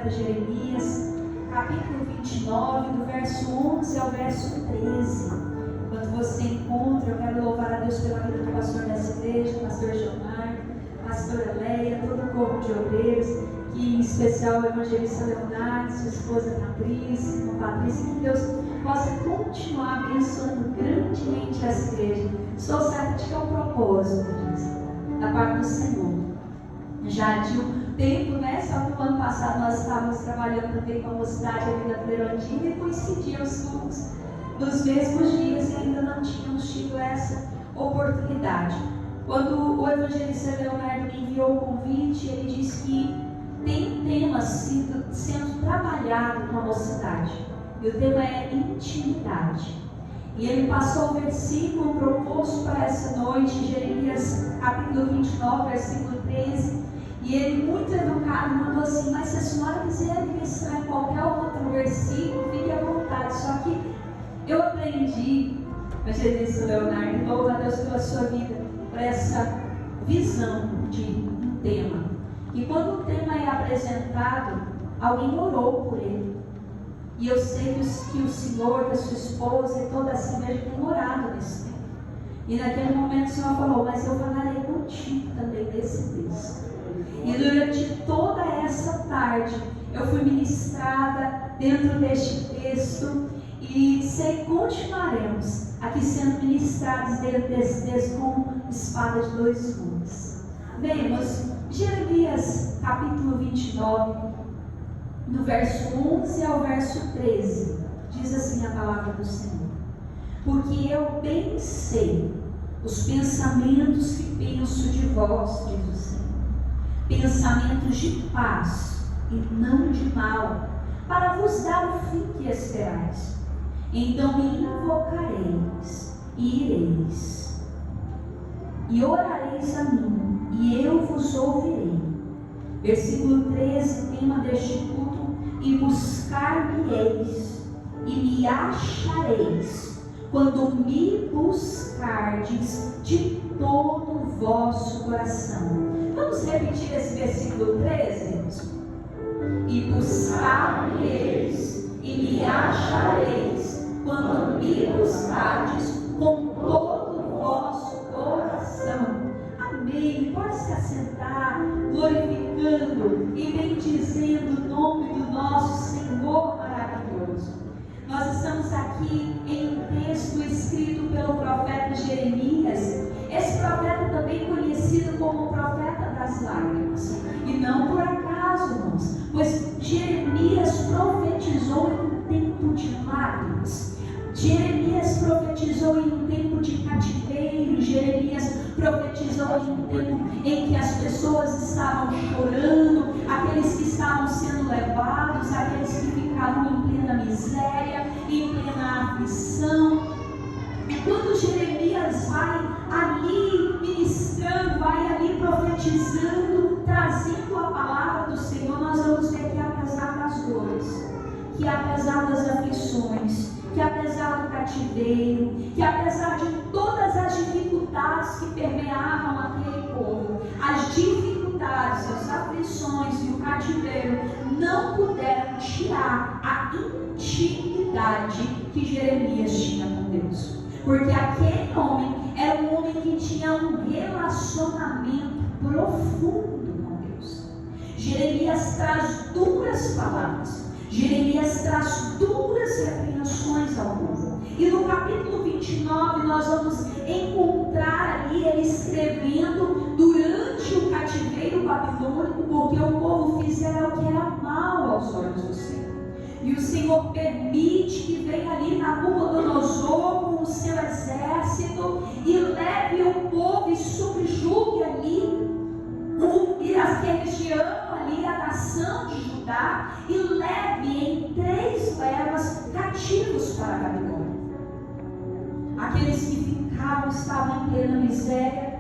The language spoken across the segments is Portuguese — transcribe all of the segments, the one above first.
profeta Jeremias, capítulo 29, do verso 11 ao verso 13. Quando você encontra, eu quero louvar a Deus pela vida do pastor dessa igreja, pastor Gilmar, pastora Leia, todo o corpo de obreiros, que em especial o evangelista Leonardo, sua esposa Patrícia, irmã Patrícia, que Deus possa continuar abençoando grandemente essa igreja. Estou certa de que é um propósito da parte do Senhor. Já de um tempo, né? Só que no ano passado nós estávamos trabalhando também com a mocidade ali da Perontina e coincidiam os cultos nos mesmos dias e ainda não tínhamos tido essa oportunidade. Quando o evangelista Leonardo me enviou o convite, ele disse que tem temas sendo trabalhado com a mocidade, e o tema é intimidade. E ele passou o versículo proposto para essa noite, Jeremias capítulo 29, versículo 13, e ele, muito educado, mandou assim: mas se a senhora quiser ministrar em qualquer outro versículo, fique à vontade. Só que eu aprendi, evangelista Leonardo, louvo a Deus pela sua vida, para essa visão de um tema. E quando o tema é apresentado, alguém orou por ele. E eu sei que o Senhor, que a sua esposa e toda essa igreja tem orado nesse tempo. E naquele momento o Senhor falou: mas eu falarei contigo também desse texto. E durante toda essa tarde eu fui ministrada dentro deste texto. E continuaremos aqui sendo ministrados dentro desse texto com espada de dois gumes. Vemos Jeremias capítulo 29, no verso 11 ao verso 13, diz assim a palavra do Senhor: porque eu bem sei os pensamentos que penso de vós, diz o Senhor, pensamentos de paz e não de mal, para vos dar o fim que esperais. Então me invocareis e ireis, e orareis a mim, e eu vos ouvirei. Versículo 13, tema deste culto: e buscar-me-eis, e me achareis, quando me buscardes de todo o vosso coração. Vamos repetir esse versículo 13? E buscar-me-eis, e me achareis, quando me buscardes com todo o vosso coração. Amém. Pode se assentar, glorificando e bendizendo o nome do nosso Senhor maravilhoso. Nós estamos aqui em um texto escrito pelo profeta Jeremias. Esse profeta também conhecido como o profeta das lágrimas. E não por acaso, irmãos, pois Jeremias profetizou em um tempo de lágrimas. Jeremias profetizou em um tempo de cativeiro. Jeremias profetizou em um tempo em que as pessoas estavam chorando, aqueles que estavam sendo levados, aqueles que ficavam em plena miséria, em plena aflição. E quando Jeremias vai ali ministrando, vai ali profetizando, trazendo a palavra do Senhor, nós vamos ver que apesar das dores, que apesar das aflições, que apesar do cativeiro, que apesar de todas as dificuldades que permeavam aquele povo, as dificuldades, as aflições e o cativeiro não puderam tirar a intimidade que Jeremias tinha com Deus. Porque aquele homem era um homem que tinha um relacionamento profundo com Deus. Jeremias traz duras palavras, Jeremias traz duras repreensões ao povo. E no capítulo 29 nós vamos encontrar ali ele escrevendo durante o cativeiro babilônico, porque o povo fizera o que era mal aos olhos do Senhor. E o Senhor permite que venha ali Nabucodonosor com o seu exército e leve o povo e subjugue ali a região ali, a nação de Judá, e leve em 3 levas cativos para a Babilônia. Aqueles que ficavam estavam em plena miséria,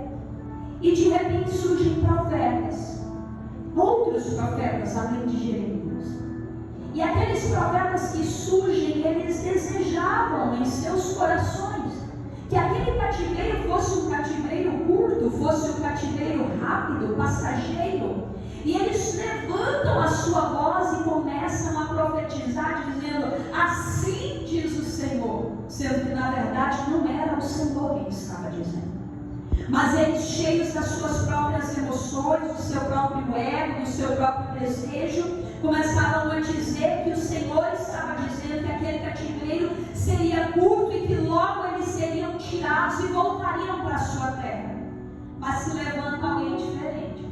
e de repente surgem profetas, outros profetas além de Jeremias. E aqueles profetas que surgem, eles desejavam em seus corações que aquele cativeiro fosse um cativeiro curto, fosse um cativeiro rápido, passageiro. E eles levantam a sua voz e começam a profetizar, dizendo: assim diz o Senhor, sendo que na verdade não era o Senhor quem estava dizendo. Mas eles, cheios das suas próprias emoções, do seu próprio ego, do seu próprio desejo, começaram a dizer que o Senhor estava dizendo que aquele cativeiro seria curto e que logo eles seriam tirados e voltariam para a sua terra. Mas se levanta alguém diferente,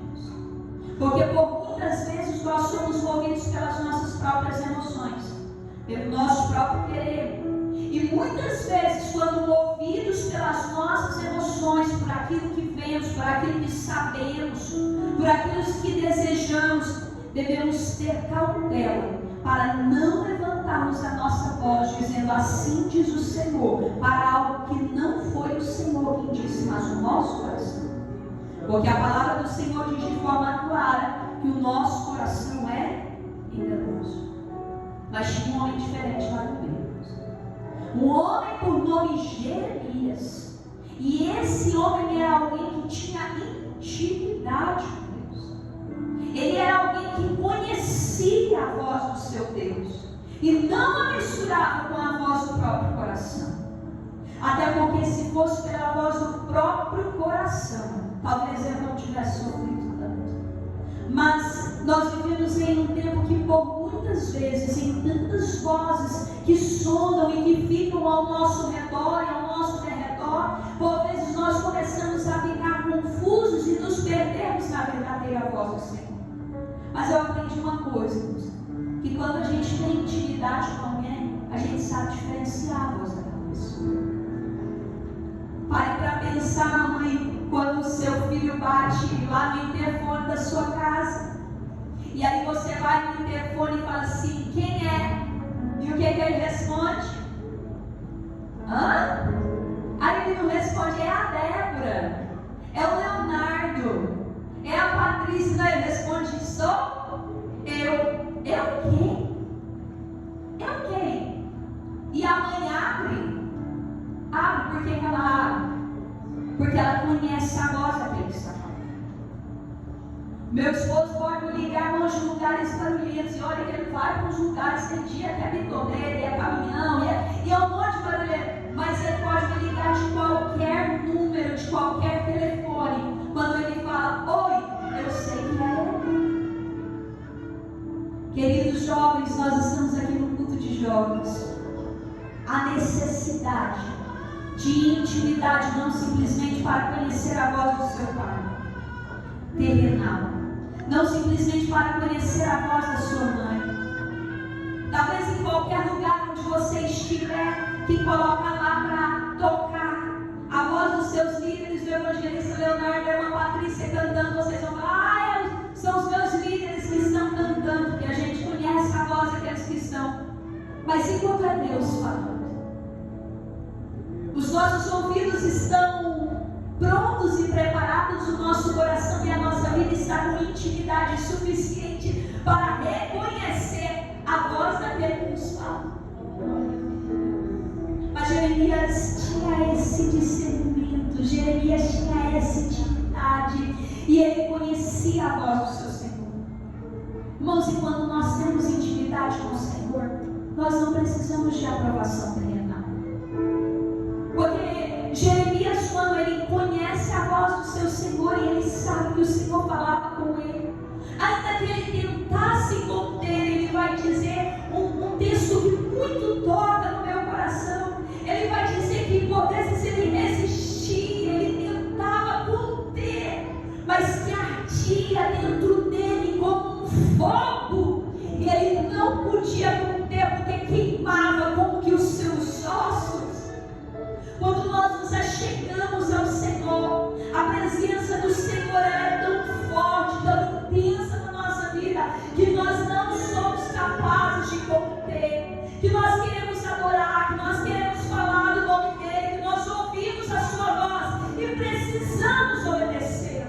porque por muitas vezes nós somos movidos pelas nossas próprias emoções, pelo nosso próprio querer. E muitas vezes, quando movidos pelas nossas emoções, por aquilo que vemos, por aquilo que sabemos, por aquilo que desejamos, devemos ter cautela para não levantarmos a nossa voz dizendo: assim diz o Senhor, para algo que não foi o Senhor quem disse, mas o nosso coração. Porque a palavra do Senhor diz de forma clara que o nosso coração é enganoso. Mas tinha um homem diferente lá no meio. Um homem por nome Jeremias. E esse homem era alguém que tinha intimidade com Deus. Ele era alguém que conhecia a voz do seu Deus e não a misturava com a voz do próprio coração. Até porque se fosse pela voz do próprio coração, talvez ele não tivesse sofrido tanto. Mas nós vivemos em um tempo que por muitas vezes, em tantas vozes que sondam e que ficam ao nosso redor e ao nosso derredor, por vezes nós começamos a ficar confusos e nos perdermos na verdadeira voz do Senhor. Mas eu aprendi uma coisa, que quando a gente tem intimidade com alguém, a gente sabe diferenciar a voz daquela pessoa. Pare para pensar, mãe, quando o seu filho bate lá no interfone da sua casa, e aí você vai no interfone e fala assim: quem é? E o que ele responde? Hã? Aí ele não responde: é a Débora, é o Leonardo, é a Patrícia. Não, ele responde: sou eu. Eu quem? Eu quem? E a mãe abre. Abre, por que ela abre? Porque ela conhece a voz daquele que está falando. Meu esposo pode me ligar nos lugares barulhentos, e olha que ele vai para os lugares, tem dia que é bitoneira, é caminhão, e é um monte de barulheiro. Mas ele pode me ligar de qualquer número, de qualquer telefone. Quando ele fala: oi, eu sei que é ele. Queridos jovens, nós estamos aqui no culto de jovens. A necessidade de intimidade, não simplesmente para conhecer a voz do seu pai terrenal, não simplesmente para conhecer a voz da sua mãe. Talvez em qualquer lugar onde você estiver, que coloca lá para tocar a voz dos seus líderes, do evangelista Leonardo, da irmã Patrícia cantando, vocês vão falar: são os meus líderes que estão cantando, porque a gente conhece a voz daqueles que estão. Mas enquanto é Deus falando, os nossos ouvidos estão prontos e preparados, o nosso coração e a nossa vida está com intimidade suficiente para reconhecer a voz daquele que nos fala. Mas Jeremias tinha esse discernimento, Jeremias tinha essa intimidade e ele conhecia a voz do seu Senhor. Irmãos, e quando nós temos intimidade com o Senhor, nós não precisamos de aprovação terrenal. Porque Jeremias, quando ele conhece a voz do seu Senhor e ele sabe que o Senhor falava com ele, ainda que ele tentasse conter, ele vai dizer um texto que muito toca no meu coração. Ele vai dizer que por vezes ele resistia, ele tentava conter, mas que ardia dentro dele como um fogo, e ele não podia conter porque queimava como que os seus ossos. Quando nós nos achegamos ao Senhor, a presença do Senhor é tão forte, tão intensa na nossa vida, que nós não somos capazes de conter, que nós queremos adorar, que nós queremos falar do nome dEle, que nós ouvimos a sua voz e precisamos obedecer.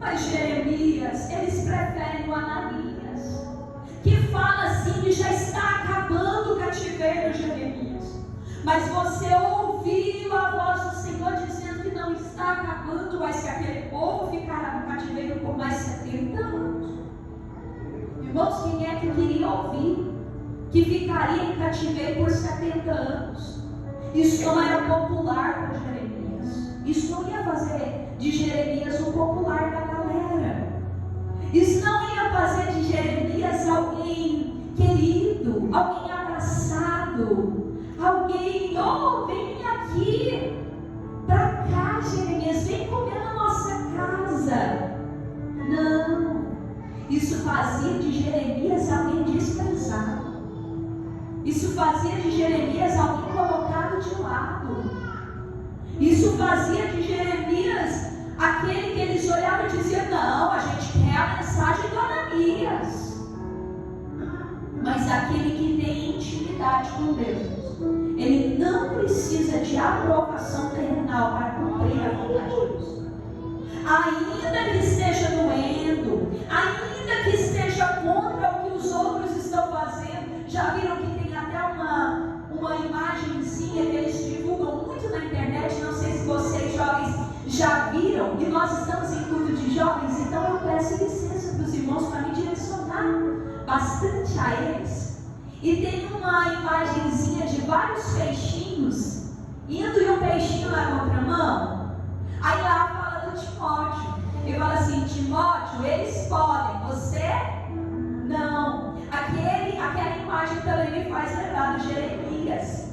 Mas Jeremias, eles preferem o Ananias, que fala assim que já está acabando o cativeiro, Jeremias. Mas você ouviu a voz do Senhor dizendo que não está acabando, mas que aquele povo ficará no cativeiro por por mais 70 anos. Irmãos, quem é que queria ouvir que ficaria em cativeiro por 70 anos? Isso não era popular para Jeremias. Isso não ia fazer de Jeremias o popular da galera. Isso não ia fazer de Jeremias alguém querido, alguém abraçado, alguém, vem aqui, para cá, Jeremias, vem comer na nossa casa. Não, isso fazia de Jeremias alguém desprezado. Isso fazia de Jeremias alguém colocado de lado. Isso fazia de Jeremias aquele que eles olhavam e diziam: não, a gente quer a mensagem do Ananias. Mas aquele que tem intimidade com Deus, ele não precisa de aprovação terrenal para cumprir a vontade de Deus. Ainda que esteja doendo, ainda que esteja contra o que os outros estão fazendo. Já viram que tem até uma imagenzinha que eles divulgam muito na internet? Não sei se vocês jovens já viram, e nós estamos em culto de jovens, então eu peço licença para os irmãos para me direcionar bastante a eles. E tem uma imagenzinha de vários peixinhos indo e um peixinho na contramão. Aí lá fala do Timóteo e fala assim: Timóteo, eles podem, você não. Aquela imagem também me faz lembrar de Jeremias.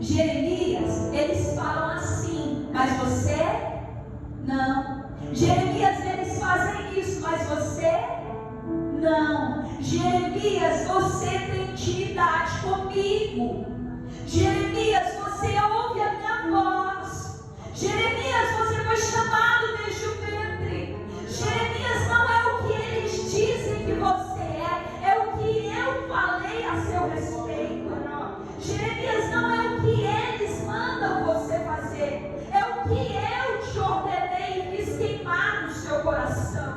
Jeremias, eles falam assim, mas você não. Jeremias, eles fazem isso, mas você não. Jeremias, você tem intimidade comigo. Jeremias, você ouve a minha voz. Jeremias, você foi chamado desde o ventre. Jeremias, não é o que eles dizem que você é o que eu falei a seu respeito. Jeremias, não é o que eles mandam você fazer, é o que eu te ordenei e fiz queimar no seu coração.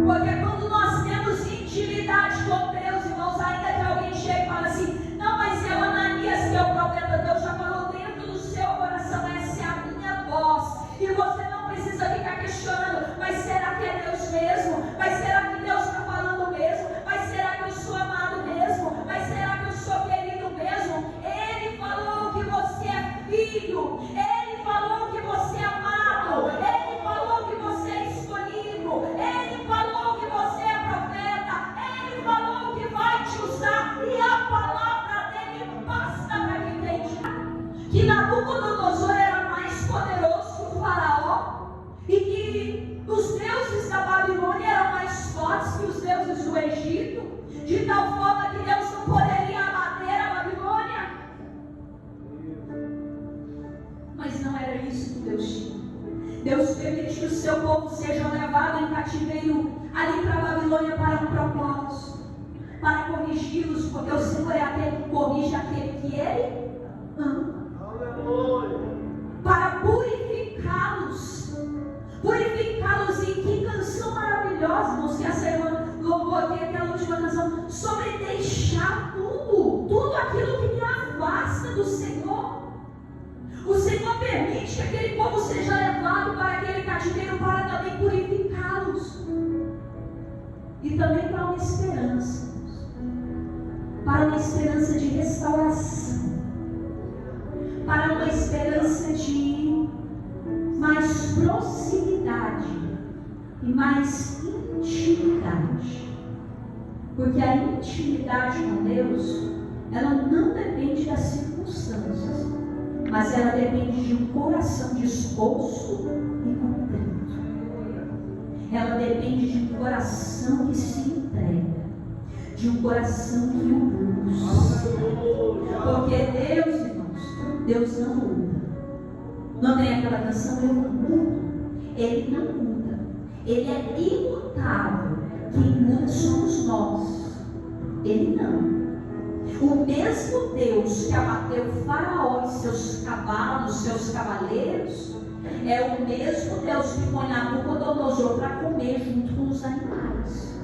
Porque quando nós temos intimidade com Deus, irmãos, ainda que alguém chegue e fale assim: não, mas é o Ananias que é o profeta, Deus já falou dentro do seu coração, essa é a minha voz. E você não precisa ficar questionando: mas será que é Deus mesmo? Mas será que Deus está falando mesmo? Mas será que eu sou amado mesmo? Mas será que eu sou querido mesmo? Ele falou que você é filho. Ele falou que você é amado. Ele falou que você é escolhido. Ele falou que você é profeta. Ele falou que vai te usar. E a palavra dele basta para que entenda que Nabucodonosor era mais poderoso que o faraó, e que os deuses da Babilônia eram mais fortes que os deuses do Egito, de tal forma que Deus não poderia abater a Babilônia. Mas não era isso que Deus tinha. Deus permite que o seu povo seja levado em cativeiro ali para a Babilônia para um propósito, para corrigi-los, porque o Senhor é aquele que corrige aquele que Ele ama. Para purificá-los. Purificá-los. E que canção maravilhosa, irmãos, que essa irmã louvou aqui, aquela última canção, sobre deixar tudo aquilo que me afasta do Senhor. O Senhor permite que aquele povo seja levado para aquele cativeiro para também purificá-los. E também para uma esperança. Para uma esperança de restauração. Para uma esperança de mais proximidade e mais intimidade. Porque a intimidade com Deus, ela não depende das circunstâncias, mas ela depende de um coração disposto e contrito. Ela depende de um coração que se entrega, de um coração que o busca. Porque Deus, irmãos, Deus não muda. Não tem aquela canção: eu não mudo. Ele não muda. Ele é imutável. Quem muda somos nós. Ele não. O mesmo Deus que abateu Faraó e seus cavalos, seus cavaleiros, é o mesmo Deus que põe Nabucodonosor para comer junto com os animais.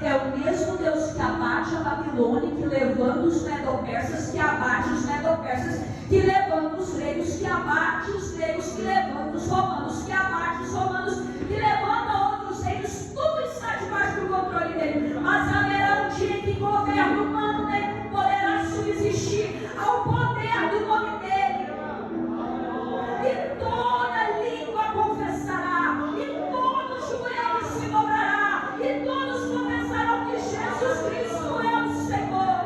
É o mesmo Deus que abate abate a Babilônia, que levanta os medo-persas, que abate os medo-persas, que levanta os gregos, que abate os gregos, que levanta os romanos, que abate os romanos, que levanta outros reinos, tudo está debaixo do controle dele. Mas haverá um dia em que governo humano nenhum poderá subsistir ao poder do nome dele. E toda língua confessará, e todo joelho se dobrará, e todos confessarão que Jesus Cristo é o Senhor.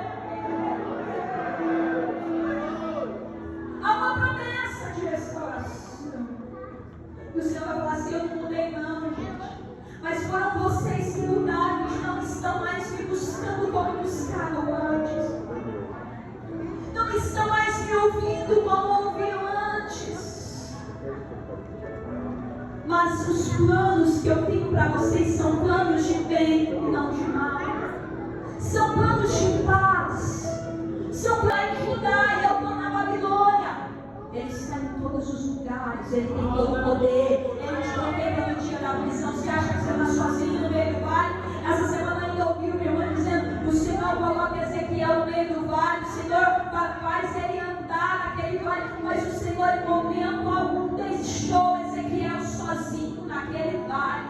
Há uma promessa de restauração. E o Senhor vai falar assim: eu não mudei não, gente. Mas foram vocês que mudaram, que não estão mais me buscando como buscavam antes. Não estão mais me ouvindo como ouviam antes. Mas os planos que eu tenho para vocês são planos de bem e não de mal. São planos de paz. São planos de Judá, e eu estou na Babilônia. Ele está em todos os lugares, ele tem todo o poder. Ele te protege no dia da prisão. Você acha que você está sozinho no meio do vale? Essa semana ainda ouviu minha irmã dizendo: o Senhor coloca Ezequiel no meio do vale, o Senhor faz ele andar naquele vale. Mas o Senhor, em momento algum, deixou Ezequiel sozinho naquele vale.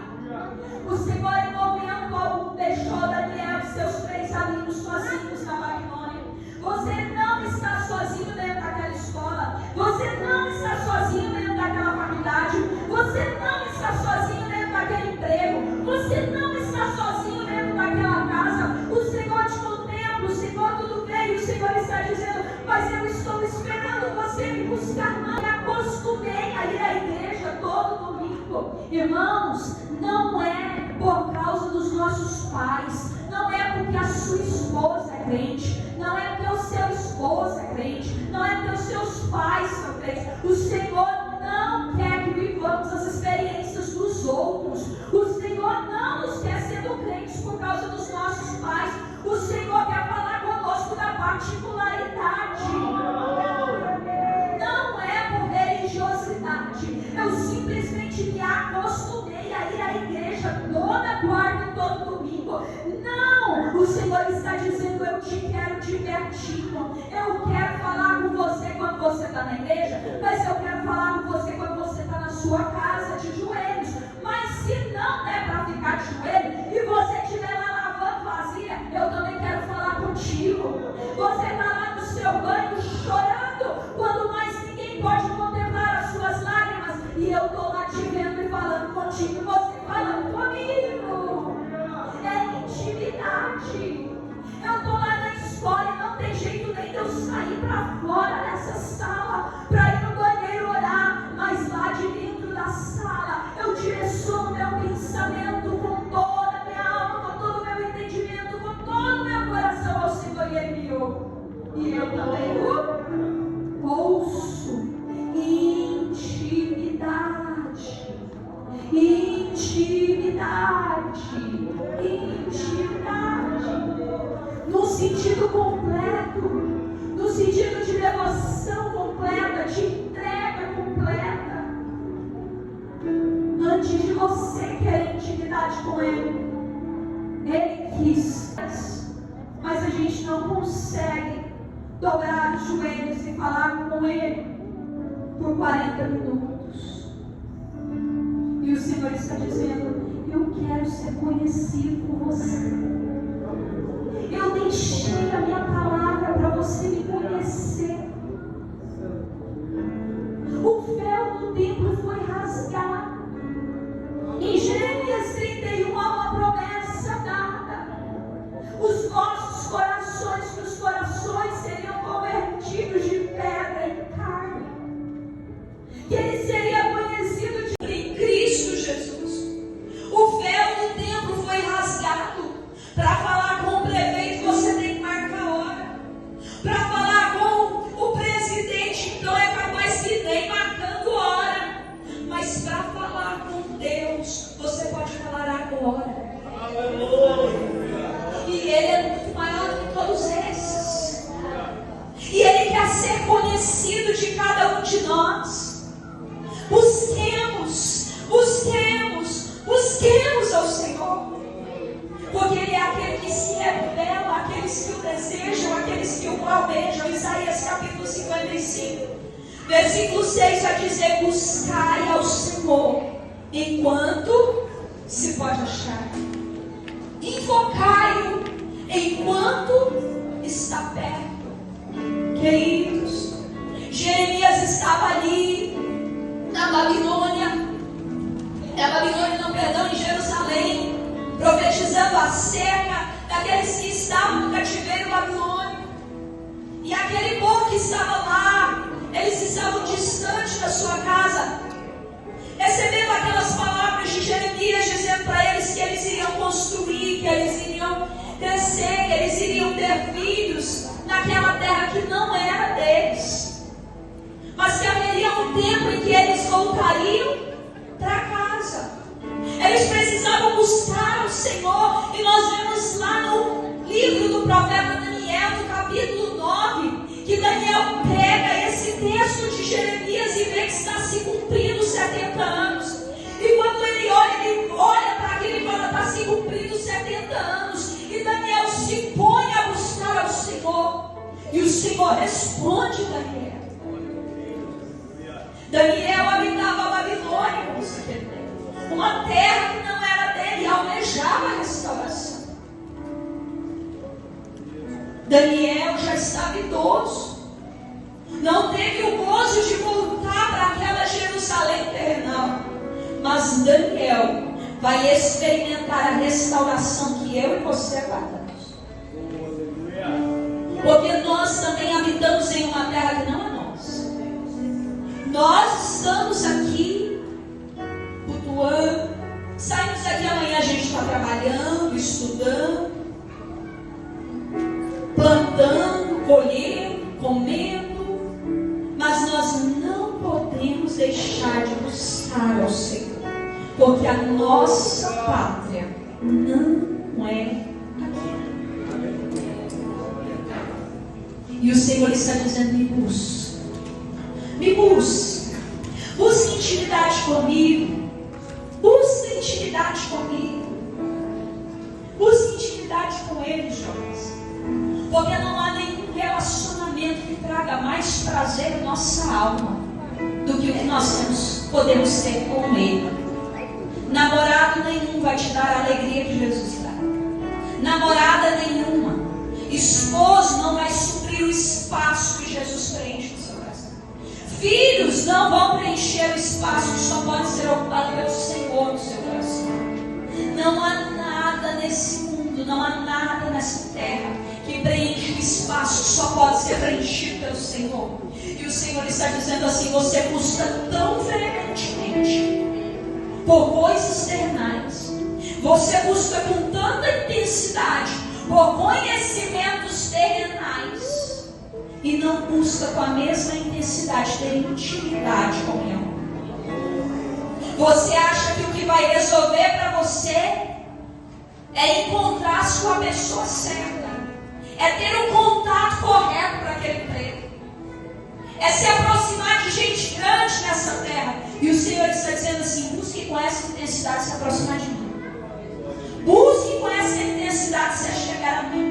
O Senhor, em momento algum, deixou Daniel e seus 3 amigos sozinhos na Babilônia. Você não está sozinho dentro daquela escola. Você não está sozinho dentro daquela faculdade. Você não está sozinho dentro daquele emprego. Você não está sozinho dentro daquela casa. O Senhor te contempla, o Senhor tudo veio. O Senhor está dizendo: mas eu estou esperando você me buscar. Me acostumei a ir à igreja todo domingo. Irmãos, não é por causa dos nossos pais. Não é porque a sua esposa é crente. Não é porque o seu esposo é crente. Não é porque os seus pais são crentes. O Senhor não quer que vivamos as experiências dos outros. O Senhor não nos quer sendo crentes por causa dos nossos pais. O Senhor quer falar conosco da particularidade. Não é por religiosidade. Eu simplesmente me acostumei a ir à igreja toda quarta e todo domingo. Não! O Senhor está dizendo: eu te quero de pertinho. Eu quero falar com você quando você está na igreja, mas eu quero falar com você quando você está na sua casa de joelhos. Mas se não der para ficar de joelho e você estiver lá lavando vasilha, eu também quero falar contigo. Você está lá no seu banho chorando, quando mais ninguém pode contemplar as suas lágrimas, e eu estou lá te vendo e falando contigo, você falando comigo. É intimidade. Eu estou lá na escola e não tem jeito nem de eu sair para fora dessa sala para ir no banheiro orar, mas lá de dentro da sala eu direciono meu pensamento com toda a minha alma, com todo o meu entendimento, com todo o meu coração ao Senhor, e Ele me ouve. E eu também ouço. Intimidade. No sentido completo, no sentido de devoção completa, de entrega completa. Antes de você querer intimidade com Ele, Ele quis, mas a gente não consegue dobrar os joelhos e falar com Ele por 40 minutos. E o Senhor está dizendo: eu quero ser conhecido por você. Eu deixei a minha palavra para você me conhecer. O véu do templo foi rasgado. Em Jeremias 31 há uma promessa dada. Os nossos corações, que os corações seriam convertidos de pedra em carne. Que ele seria conhecido em Cristo Jesus. O véu do templo foi rasgado. Para falar com o prefeito, você tem que marcar a hora. Para falar com o presidente, então é capaz que nem marcando hora. Mas para falar com Deus, você pode falar agora. E Ele é muito maior que todos esses. E Ele quer ser conhecido de cada um de nós. Busquemos ao Senhor. Porque Ele é aquele que se revela, aquele Versículo 6 vai dizer: buscai ao Senhor enquanto se pode achar, invocai-o enquanto está perto. Queridos, Jeremias estava ali na Babilônia, em Jerusalém, profetizando acerca daqueles que estavam no cativeiro babilônico. E aquele povo que estava lá, eles estavam distantes da sua casa, recebendo aquelas palavras de Jeremias, dizendo para eles que eles iriam construir, que eles iriam crescer, que eles iriam ter filhos naquela terra que não era deles, mas que haveria um tempo em que eles voltariam para casa. Eles precisavam buscar o Senhor, e nós vemos lá no livro do profeta Daniel, no capítulo 9, que Daniel pega esse texto de Jeremias e vê que está se cumprindo 70 anos. E quando ele olha para aquilo e fala: está se cumprindo 70 anos. E Daniel se põe a buscar ao Senhor. E o Senhor responde Daniel. Daniel habitava a Babilônia, uma terra que não era dele, e almejava a restauração. Daniel já estava idoso, não teve o gozo de voltar para aquela Jerusalém terrenal, mas Daniel vai experimentar a restauração que eu e você aguardamos. Porque nós também habitamos em uma terra que não é nossa. Nós estamos aqui cultuando, saímos daqui amanhã, a gente está trabalhando, estudando, plantando, colhendo, comendo, mas nós não podemos deixar de buscar ao Senhor, porque a nossa pátria não é aqui. E o Senhor está dizendo: me busque, busque intimidade comigo, busque intimidade comigo, busque intimidade com Ele, jovens, porque não há nenhum relacionamento que traga mais prazer à nossa alma do que o que nós podemos ter com Ele. Namorado nenhum vai te dar a alegria que Jesus dá, namorada nenhuma, esposo não vai suprir o espaço que Jesus preenche no seu coração, filhos não vão preencher o espaço que só pode ser ocupado pelo Senhor no seu coração. Não há nada nesse mundo, não há nada nessa terra que preenche o espaço que só pode ser preenchido pelo Senhor. E o Senhor está dizendo assim: você busca tão veementemente por coisas terrenais, você busca com tanta intensidade por conhecimentos terrenais, e não busca com a mesma intensidade ter intimidade com Ele. Você acha que o que vai resolver para você é encontrar-se com a pessoa certa, é ter um contato correto para aquele emprego, é se aproximar de gente grande nessa terra. E o Senhor está dizendo assim: busque com essa intensidade se aproximar de mim, busque com essa intensidade se chegar a mim.